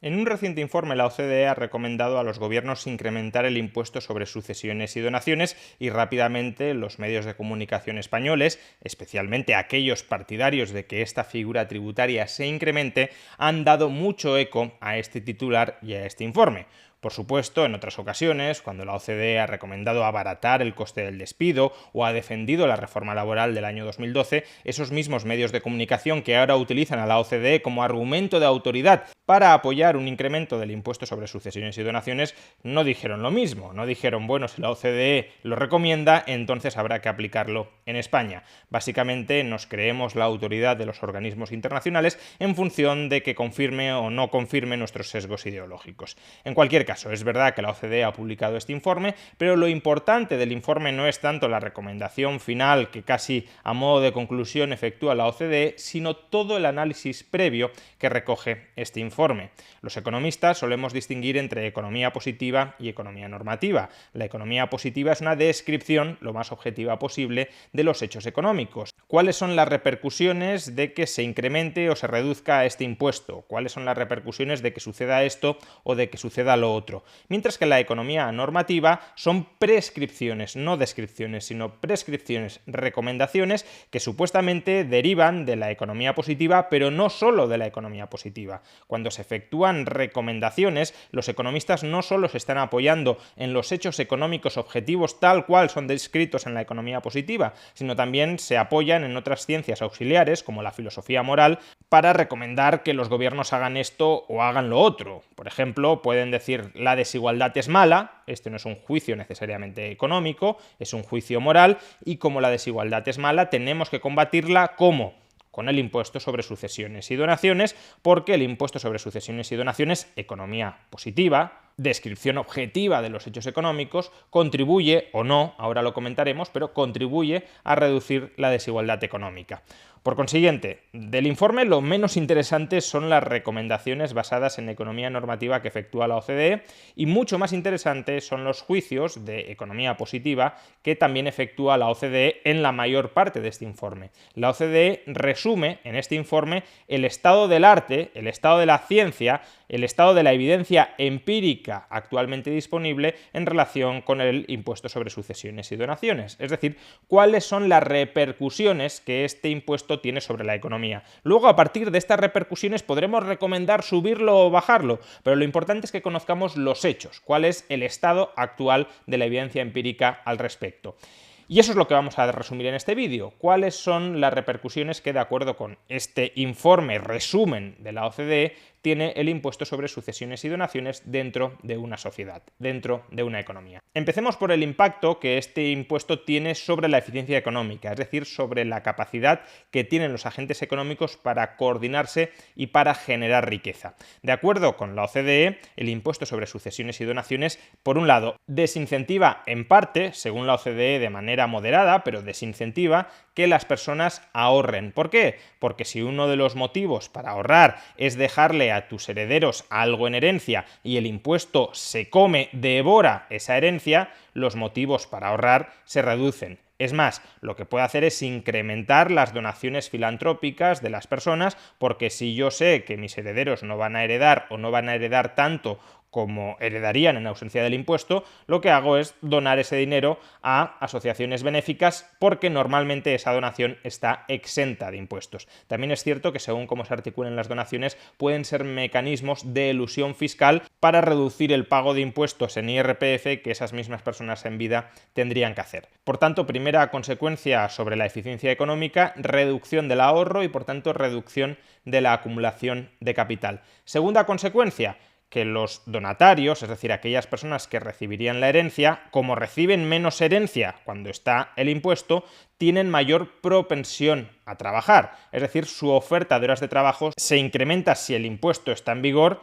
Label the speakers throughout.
Speaker 1: En un reciente informe, la OCDE ha recomendado a los gobiernos incrementar el impuesto sobre sucesiones y donaciones y rápidamente los medios de comunicación españoles, especialmente aquellos partidarios de que esta figura tributaria se incremente, han dado mucho eco a este titular y a este informe. Por supuesto, en otras ocasiones, cuando la OCDE ha recomendado abaratar el coste del despido o ha defendido la reforma laboral del año 2012, esos mismos medios de comunicación que ahora utilizan a la OCDE como argumento de autoridad para apoyar un incremento del impuesto sobre sucesiones y donaciones, no dijeron lo mismo. No dijeron, bueno, si la OCDE lo recomienda, entonces habrá que aplicarlo en España. Básicamente nos creemos la autoridad de los organismos internacionales en función de que confirme o no confirme nuestros sesgos ideológicos. En cualquier caso, es verdad que la OCDE ha publicado este informe, pero lo importante del informe no es tanto la recomendación final que casi a modo de conclusión efectúa la OCDE, sino todo el análisis previo que recoge este informe. Los economistas solemos distinguir entre economía positiva y economía normativa. La economía positiva es una descripción lo más objetiva posible de los hechos económicos. ¿Cuáles son las repercusiones de que se incremente o se reduzca este impuesto? ¿Cuáles son las repercusiones de que suceda esto o de que suceda lo otro? Mientras que la economía normativa son prescripciones, no descripciones, sino prescripciones, recomendaciones que supuestamente derivan de la economía positiva, pero no solo de la economía positiva. Cuando se efectúan recomendaciones, los economistas no solo se están apoyando en los hechos económicos objetivos tal cual son descritos en la economía positiva, sino también se apoyan en otras ciencias auxiliares, como la filosofía moral, para recomendar que los gobiernos hagan esto o hagan lo otro. Por ejemplo, pueden decir la desigualdad es mala, este no es un juicio necesariamente económico, es un juicio moral, y como la desigualdad es mala, tenemos que combatirla ¿cómo? Con el impuesto sobre sucesiones y donaciones, porque el impuesto sobre sucesiones y donaciones, economía positiva, descripción objetiva de los hechos económicos, contribuye, o no, ahora lo comentaremos, pero contribuye a reducir la desigualdad económica. Por consiguiente, del informe lo menos interesante son las recomendaciones basadas en economía normativa que efectúa la OCDE y mucho más interesantes son los juicios de economía positiva que también efectúa la OCDE en la mayor parte de este informe. La OCDE resume en este informe el estado del arte, el estado de la ciencia, el estado de la evidencia empírica actualmente disponible en relación con el impuesto sobre sucesiones y donaciones. Es decir, cuáles son las repercusiones que este impuesto tiene sobre la economía. Luego, a partir de estas repercusiones, podremos recomendar subirlo o bajarlo, pero lo importante es que conozcamos los hechos, cuál es el estado actual de la evidencia empírica al respecto. Y eso es lo que vamos a resumir en este vídeo. ¿Cuáles son las repercusiones que, de acuerdo con este informe resumen de la OCDE, tiene el impuesto sobre sucesiones y donaciones dentro de una sociedad, dentro de una economía? Empecemos por el impacto que este impuesto tiene sobre la eficiencia económica, es decir, sobre la capacidad que tienen los agentes económicos para coordinarse y para generar riqueza. De acuerdo con la OCDE, el impuesto sobre sucesiones y donaciones, por un lado, desincentiva en parte, según la OCDE de manera moderada, pero desincentiva que las personas ahorren. ¿Por qué? Porque si uno de los motivos para ahorrar es dejarle a tus herederos algo en herencia y el impuesto se come, devora esa herencia, los motivos para ahorrar se reducen. Es más, lo que puede hacer es incrementar las donaciones filantrópicas de las personas, porque si yo sé que mis herederos no van a heredar o no van a heredar tanto como heredarían en ausencia del impuesto, lo que hago es donar ese dinero a asociaciones benéficas porque normalmente esa donación está exenta de impuestos. También es cierto que según cómo se articulen las donaciones pueden ser mecanismos de elusión fiscal para reducir el pago de impuestos en IRPF que esas mismas personas en vida tendrían que hacer. Por tanto, primera consecuencia sobre la eficiencia económica, reducción del ahorro y por tanto reducción de la acumulación de capital. Segunda consecuencia, que los donatarios, es decir, aquellas personas que recibirían la herencia, como reciben menos herencia cuando está el impuesto, tienen mayor propensión a trabajar. Es decir, su oferta de horas de trabajo se incrementa si el impuesto está en vigor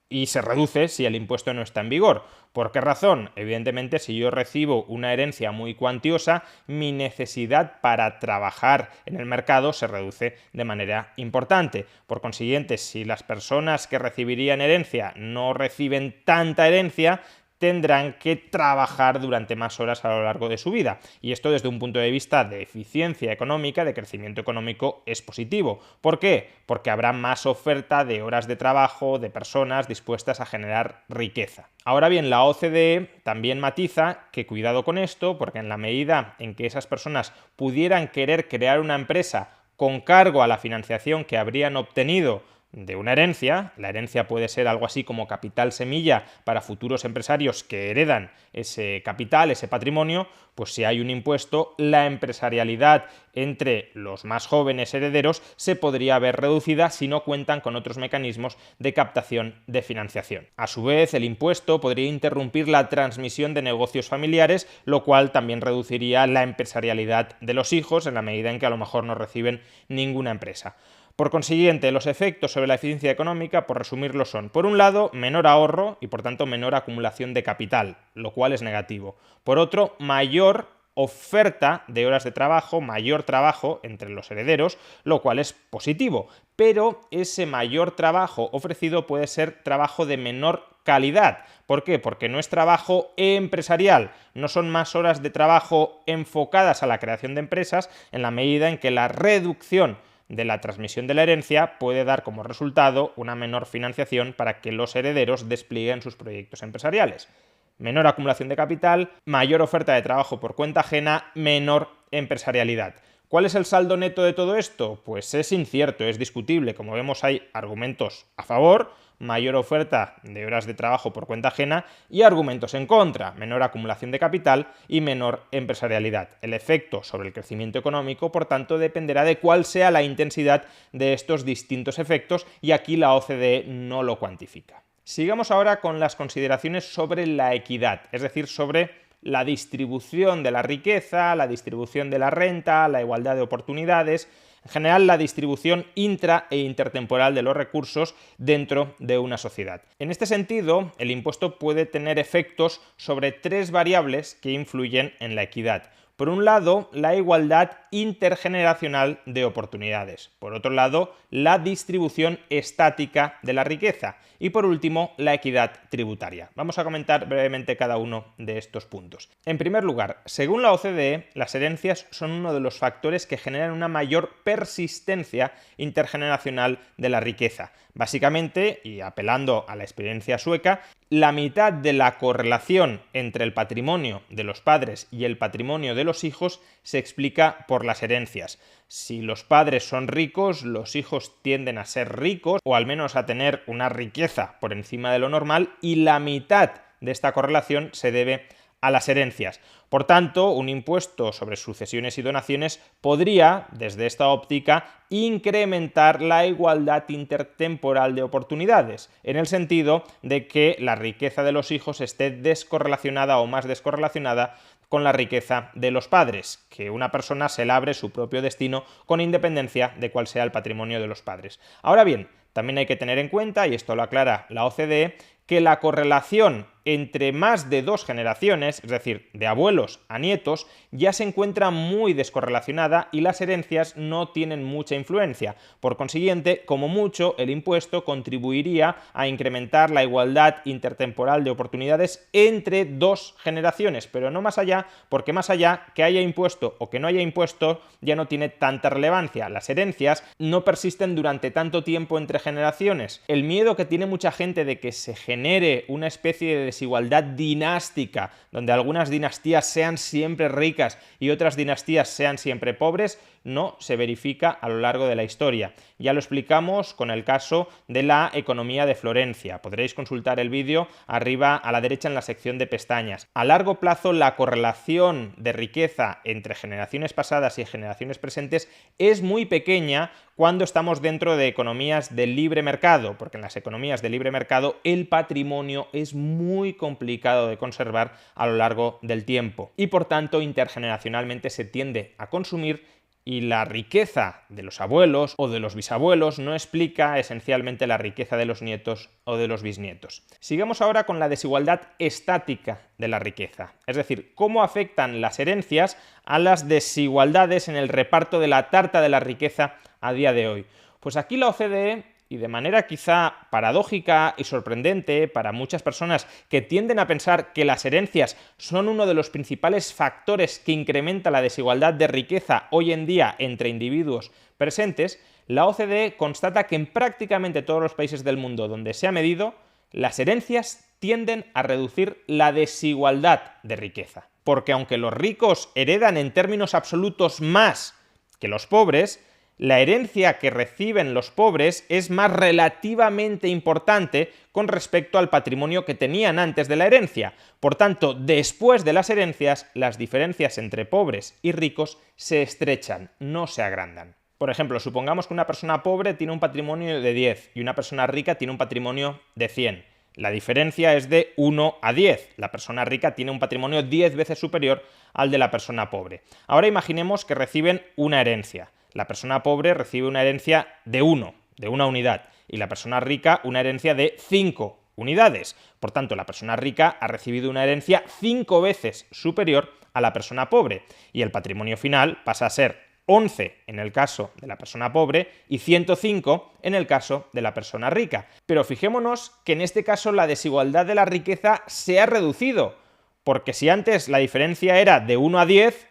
Speaker 1: y se reduce si el impuesto no está en vigor. ¿Por qué razón? Evidentemente, si yo recibo una herencia muy cuantiosa, mi necesidad para trabajar en el mercado se reduce de manera importante. Por consiguiente, si las personas que recibirían herencia no reciben tanta herencia, tendrán que trabajar durante más horas a lo largo de su vida. Y esto desde un punto de vista de eficiencia económica, de crecimiento económico, es positivo. ¿Por qué? Porque habrá más oferta de horas de trabajo, de personas dispuestas a generar riqueza. Ahora bien, la OCDE también matiza que cuidado con esto, porque en la medida en que esas personas pudieran querer crear una empresa con cargo a la financiación que habrían obtenido de una herencia, la herencia puede ser algo así como capital semilla para futuros empresarios que heredan ese capital, ese patrimonio, pues si hay un impuesto, la empresarialidad entre los más jóvenes herederos se podría ver reducida si no cuentan con otros mecanismos de captación de financiación. A su vez, el impuesto podría interrumpir la transmisión de negocios familiares, lo cual también reduciría la empresarialidad de los hijos en la medida en que a lo mejor no reciben ninguna empresa. Por consiguiente, los efectos sobre la eficiencia económica, por resumirlo, son, por un lado, menor ahorro y, por tanto, menor acumulación de capital, lo cual es negativo. Por otro, mayor oferta de horas de trabajo, mayor trabajo entre los herederos, lo cual es positivo. Pero ese mayor trabajo ofrecido puede ser trabajo de menor calidad. ¿Por qué? Porque no es trabajo empresarial, no son más horas de trabajo enfocadas a la creación de empresas en la medida en que la reducción de la transmisión de la herencia puede dar como resultado una menor financiación para que los herederos desplieguen sus proyectos empresariales. Menor acumulación de capital, mayor oferta de trabajo por cuenta ajena, menor empresarialidad. ¿Cuál es el saldo neto de todo esto? Pues es incierto, es discutible. Como vemos, hay argumentos a favor, mayor oferta de horas de trabajo por cuenta ajena, y argumentos en contra, menor acumulación de capital y menor empresarialidad. El efecto sobre el crecimiento económico, por tanto, dependerá de cuál sea la intensidad de estos distintos efectos, y aquí la OCDE no lo cuantifica. Sigamos ahora con las consideraciones sobre la equidad, es decir, sobre la distribución de la riqueza, la distribución de la renta, la igualdad de oportunidades, en general la distribución intra e intertemporal de los recursos dentro de una sociedad. En este sentido, el impuesto puede tener efectos sobre tres variables que influyen en la equidad. Por un lado, la igualdad intergeneracional de oportunidades. Por otro lado, la distribución estática de la riqueza. Y por último, la equidad tributaria. Vamos a comentar brevemente cada uno de estos puntos. En primer lugar, según la OCDE, las herencias son uno de los factores que generan una mayor persistencia intergeneracional de la riqueza. Básicamente, y apelando a la experiencia sueca, la mitad de la correlación entre el patrimonio de los padres y el patrimonio de los hijos se explica por las herencias. Si los padres son ricos, los hijos tienden a ser ricos o al menos a tener una riqueza por encima de lo normal, y la mitad de esta correlación se debe a las herencias. Por tanto, un impuesto sobre sucesiones y donaciones podría, desde esta óptica, incrementar la igualdad intertemporal de oportunidades, en el sentido de que la riqueza de los hijos esté descorrelacionada o más descorrelacionada con la riqueza de los padres, que una persona se labre su propio destino con independencia de cuál sea el patrimonio de los padres. Ahora bien, también hay que tener en cuenta, y esto lo aclara la OCDE, que la correlación entre más de dos generaciones, es decir, de abuelos a nietos, ya se encuentra muy descorrelacionada y las herencias no tienen mucha influencia. Por consiguiente, como mucho, el impuesto contribuiría a incrementar la igualdad intertemporal de oportunidades entre dos generaciones, pero no más allá, porque más allá, que haya impuesto o que no haya impuesto, ya no tiene tanta relevancia. Las herencias no persisten durante tanto tiempo entre generaciones. El miedo que tiene mucha gente de que se genere una especie de desigualdad dinástica, donde algunas dinastías sean siempre ricas y otras dinastías sean siempre pobres, no se verifica a lo largo de la historia. Ya lo explicamos con el caso de la economía de Florencia. Podréis consultar el vídeo arriba a la derecha en la sección de pestañas. A largo plazo, la correlación de riqueza entre generaciones pasadas y generaciones presentes es muy pequeña cuando estamos dentro de economías de libre mercado, porque en las economías de libre mercado el patrimonio es muy complicado de conservar a lo largo del tiempo y por tanto intergeneracionalmente se tiende a consumir, y la riqueza de los abuelos o de los bisabuelos no explica esencialmente la riqueza de los nietos o de los bisnietos. Sigamos ahora con la desigualdad estática de la riqueza, es decir, cómo afectan las herencias a las desigualdades en el reparto de la tarta de la riqueza a día de hoy. Pues aquí la OCDE y de manera quizá paradójica y sorprendente para muchas personas que tienden a pensar que las herencias son uno de los principales factores que incrementa la desigualdad de riqueza hoy en día entre individuos presentes, la OCDE constata que en prácticamente todos los países del mundo donde se ha medido, las herencias tienden a reducir la desigualdad de riqueza. Porque aunque los ricos heredan en términos absolutos más que los pobres, la herencia que reciben los pobres es más relativamente importante con respecto al patrimonio que tenían antes de la herencia. Por tanto, después de las herencias, las diferencias entre pobres y ricos se estrechan, no se agrandan. Por ejemplo, supongamos que una persona pobre tiene un patrimonio de 10 y una persona rica tiene un patrimonio de 100. La diferencia es de 1 a 10. La persona rica tiene un patrimonio 10 veces superior al de la persona pobre. Ahora imaginemos que reciben una herencia. La persona pobre recibe una herencia de 1, de una unidad, y la persona rica una herencia de 5 unidades. Por tanto, la persona rica ha recibido una herencia 5 veces superior a la persona pobre, y el patrimonio final pasa a ser 11 en el caso de la persona pobre y 105 en el caso de la persona rica. Pero fijémonos que en este caso la desigualdad de la riqueza se ha reducido, porque si antes la diferencia era de 1 a 10,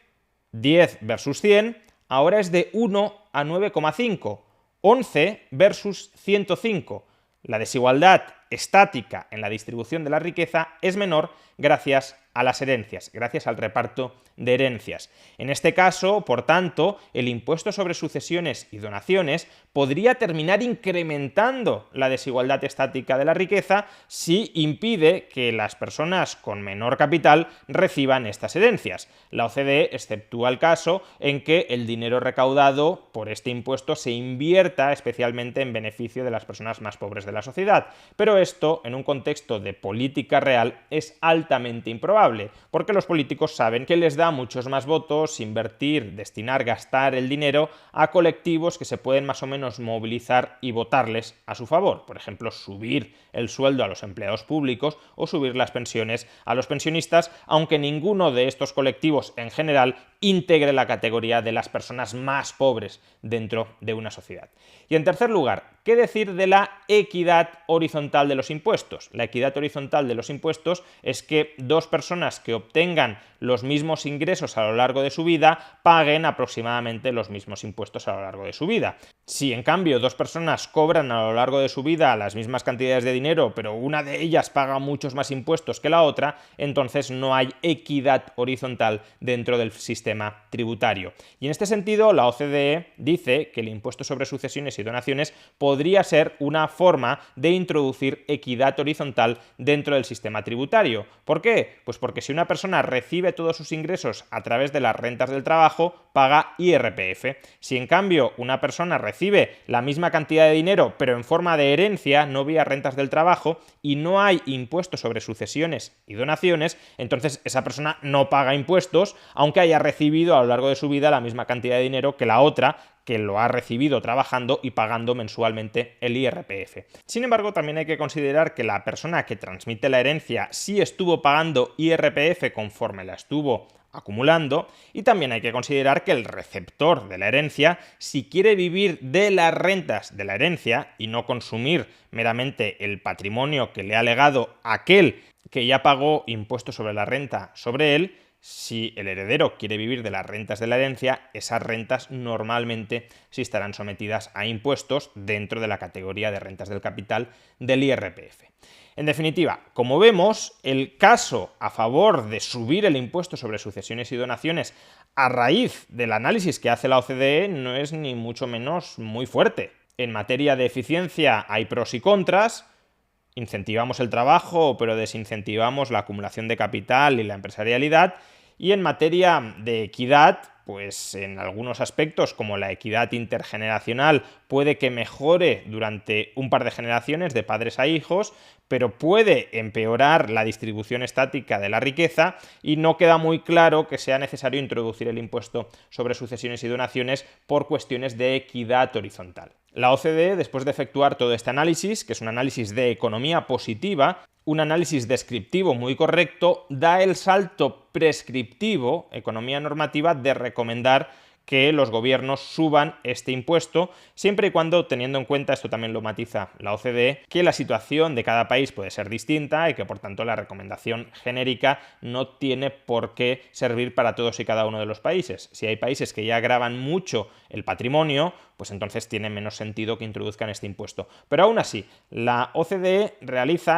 Speaker 1: 10 versus 100, ahora es de 1 a 9,5, 11 versus 105. La desigualdad estática en la distribución de la riqueza es menor gracias a las herencias, gracias al reparto de herencias. En este caso, por tanto, el impuesto sobre sucesiones y donaciones podría terminar incrementando la desigualdad estática de la riqueza si impide que las personas con menor capital reciban estas herencias. La OCDE exceptúa el caso en que el dinero recaudado por este impuesto se invierta especialmente en beneficio de las personas más pobres de la sociedad. Pero esto, en un contexto de política real, es altamente improbable, porque los políticos saben que les da muchos más votos invertir, destinar, gastar el dinero a colectivos que se pueden más o menos movilizar y votarles a su favor. Por ejemplo, subir el sueldo a los empleados públicos o subir las pensiones a los pensionistas, aunque ninguno de estos colectivos en general integre la categoría de las personas más pobres dentro de una sociedad. Y en tercer lugar, ¿qué decir de la equidad horizontal de los impuestos? La equidad horizontal de los impuestos es que dos personas que obtengan los mismos ingresos a lo largo de su vida paguen aproximadamente los mismos impuestos a lo largo de su vida. Si en cambio dos personas cobran a lo largo de su vida las mismas cantidades de dinero, pero una de ellas paga muchos más impuestos que la otra, entonces no hay equidad horizontal dentro del sistema tributario. Y en este sentido, la OCDE dice que el impuesto sobre sucesiones y donaciones podría ser una forma de introducir equidad horizontal dentro del sistema tributario. ¿Por qué? Pues porque si una persona recibe todos sus ingresos a través de las rentas del trabajo, paga IRPF. Si en cambio una persona recibe la misma cantidad de dinero, pero en forma de herencia, no vía rentas del trabajo, y no hay impuesto sobre sucesiones y donaciones, entonces esa persona no paga impuestos, aunque haya recibido a lo largo de su vida la misma cantidad de dinero que la otra, que lo ha recibido trabajando y pagando mensualmente el IRPF. Sin embargo, también hay que considerar que la persona que transmite la herencia sí estuvo pagando IRPF conforme la estuvo acumulando, y también hay que considerar que el receptor de la herencia, si quiere vivir de las rentas de la herencia y no consumir meramente el patrimonio que le ha legado aquel que ya pagó impuestos sobre la renta sobre él, si el heredero quiere vivir de las rentas de la herencia, esas rentas normalmente sí estarán sometidas a impuestos dentro de la categoría de rentas del capital del IRPF. En definitiva, como vemos, el caso a favor de subir el impuesto sobre sucesiones y donaciones a raíz del análisis que hace la OCDE no es ni mucho menos muy fuerte. En materia de eficiencia hay pros y contras. Incentivamos el trabajo, pero desincentivamos la acumulación de capital y la empresarialidad. Y en materia de equidad, pues en algunos aspectos, como la equidad intergeneracional, puede que mejore durante un par de generaciones de padres a hijos, pero puede empeorar la distribución estática de la riqueza, y no queda muy claro que sea necesario introducir el impuesto sobre sucesiones y donaciones por cuestiones de equidad horizontal. La OCDE, después de efectuar todo este análisis, que es un análisis de economía positiva, un análisis descriptivo muy correcto, da el salto prescriptivo, economía normativa, de recomendar que los gobiernos suban este impuesto, siempre y cuando, teniendo en cuenta, esto también lo matiza la OCDE, que la situación de cada país puede ser distinta y que por tanto la recomendación genérica no tiene por qué servir para todos y cada uno de los países. Si hay países que ya gravan mucho el patrimonio, pues entonces tiene menos sentido que introduzcan este impuesto. Pero aún así, la OCDE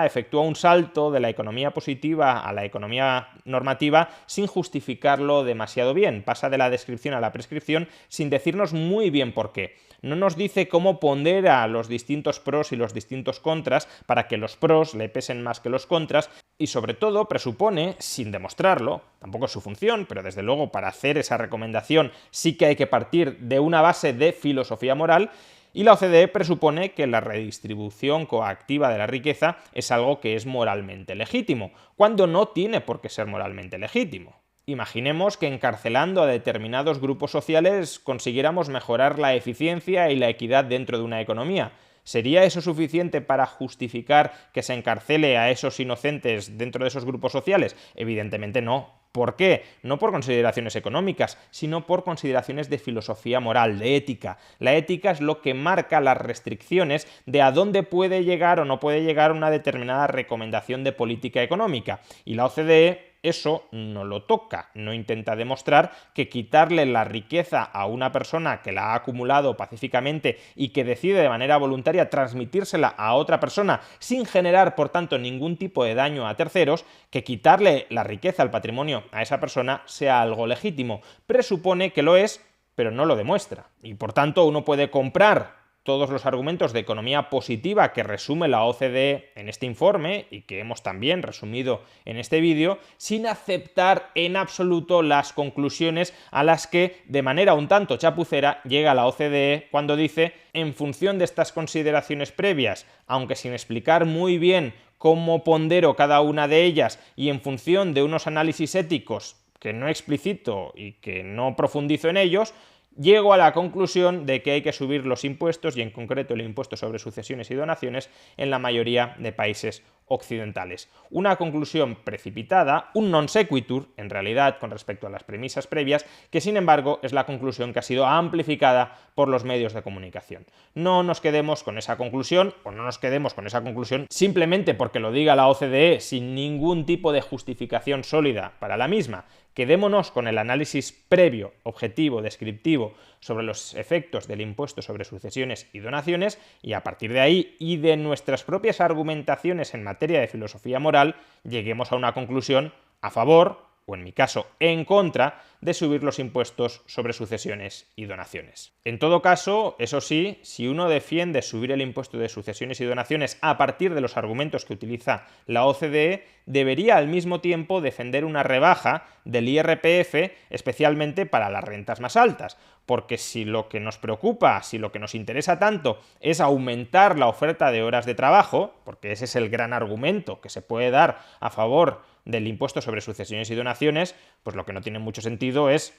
Speaker 1: efectúa un salto de la economía positiva a la economía normativa sin justificarlo demasiado bien. Pasa de la descripción a la prescripción sin decirnos muy bien por qué. No nos dice cómo pondera los distintos pros y los distintos contras para que los pros le pesen más que los contras y sobre todo presupone, sin demostrarlo, tampoco es su función, pero desde luego para hacer esa recomendación sí que hay que partir de una base de filosofía moral. Y la OCDE presupone que la redistribución coactiva de la riqueza es algo que es moralmente legítimo, cuando no tiene por qué ser moralmente legítimo. Imaginemos que encarcelando a determinados grupos sociales consiguiéramos mejorar la eficiencia y la equidad dentro de una economía. ¿Sería eso suficiente para justificar que se encarcele a esos inocentes dentro de esos grupos sociales? Evidentemente no. ¿Por qué? No por consideraciones económicas, sino por consideraciones de filosofía moral, de ética. La ética es lo que marca las restricciones de a dónde puede llegar o no puede llegar una determinada recomendación de política económica. Y la OCDE eso no lo toca, no intenta demostrar que quitarle la riqueza a una persona que la ha acumulado pacíficamente y que decide de manera voluntaria transmitírsela a otra persona sin generar, por tanto, ningún tipo de daño a terceros, que quitarle la riqueza, el patrimonio a esa persona sea algo legítimo. Presupone que lo es, pero no lo demuestra. Y por tanto uno puede comprar todos los argumentos de economía positiva que resume la OCDE en este informe y que hemos también resumido en este vídeo, sin aceptar en absoluto las conclusiones a las que, de manera un tanto chapucera, llega la OCDE cuando dice, en función de estas consideraciones previas, aunque sin explicar muy bien cómo pondero cada una de ellas y en función de unos análisis éticos que no explicito y que no profundizo en ellos, llego a la conclusión de que hay que subir los impuestos y en concreto el impuesto sobre sucesiones y donaciones en la mayoría de países occidentales. Una conclusión precipitada, un non sequitur, en realidad, con respecto a las premisas previas, que sin embargo es la conclusión que ha sido amplificada por los medios de comunicación. No nos quedemos con esa conclusión, o no nos quedemos con esa conclusión simplemente porque lo diga la OCDE sin ningún tipo de justificación sólida para la misma. Quedémonos con el análisis previo, objetivo, descriptivo sobre los efectos del impuesto sobre sucesiones y donaciones y a partir de ahí y de nuestras propias argumentaciones en materia de filosofía moral lleguemos a una conclusión a favor o en mi caso en contra de subir los impuestos sobre sucesiones y donaciones. En todo caso, eso sí, si uno defiende subir el impuesto de sucesiones y donaciones a partir de los argumentos que utiliza la OCDE, debería al mismo tiempo defender una rebaja del IRPF, especialmente para las rentas más altas, porque si lo que nos preocupa, si lo que nos interesa tanto es aumentar la oferta de horas de trabajo, porque ese es el gran argumento que se puede dar a favor del impuesto sobre sucesiones y donaciones, pues lo que no tiene mucho sentido es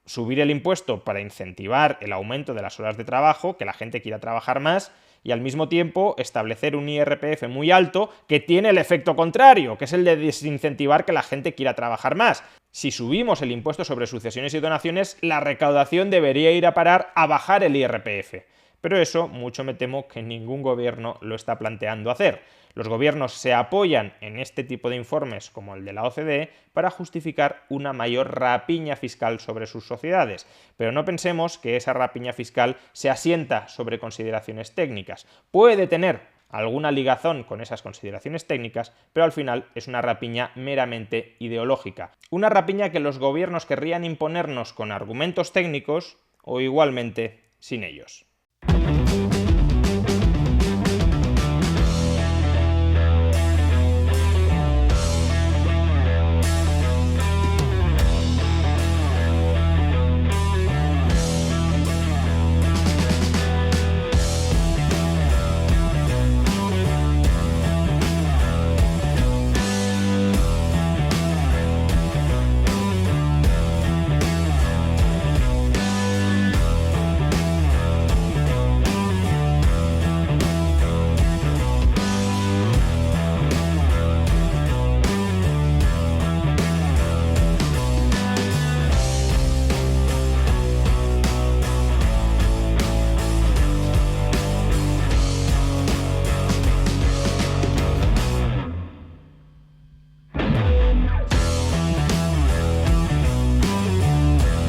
Speaker 1: subir el impuesto para incentivar el aumento de las horas de trabajo, que la gente quiera trabajar más, y al mismo tiempo establecer un IRPF muy alto que tiene el efecto contrario, que es el de desincentivar que la gente quiera trabajar más. Si subimos el impuesto sobre sucesiones y donaciones, la recaudación debería ir a parar a bajar el IRPF. Pero eso, mucho me temo que ningún gobierno lo está planteando hacer. Los gobiernos se apoyan en este tipo de informes como el de la OCDE para justificar una mayor rapiña fiscal sobre sus sociedades, pero no pensemos que esa rapiña fiscal se asienta sobre consideraciones técnicas. Puede tener alguna ligazón con esas consideraciones técnicas, pero al final es una rapiña meramente ideológica. Una rapiña que los gobiernos querrían imponernos con argumentos técnicos o igualmente sin ellos.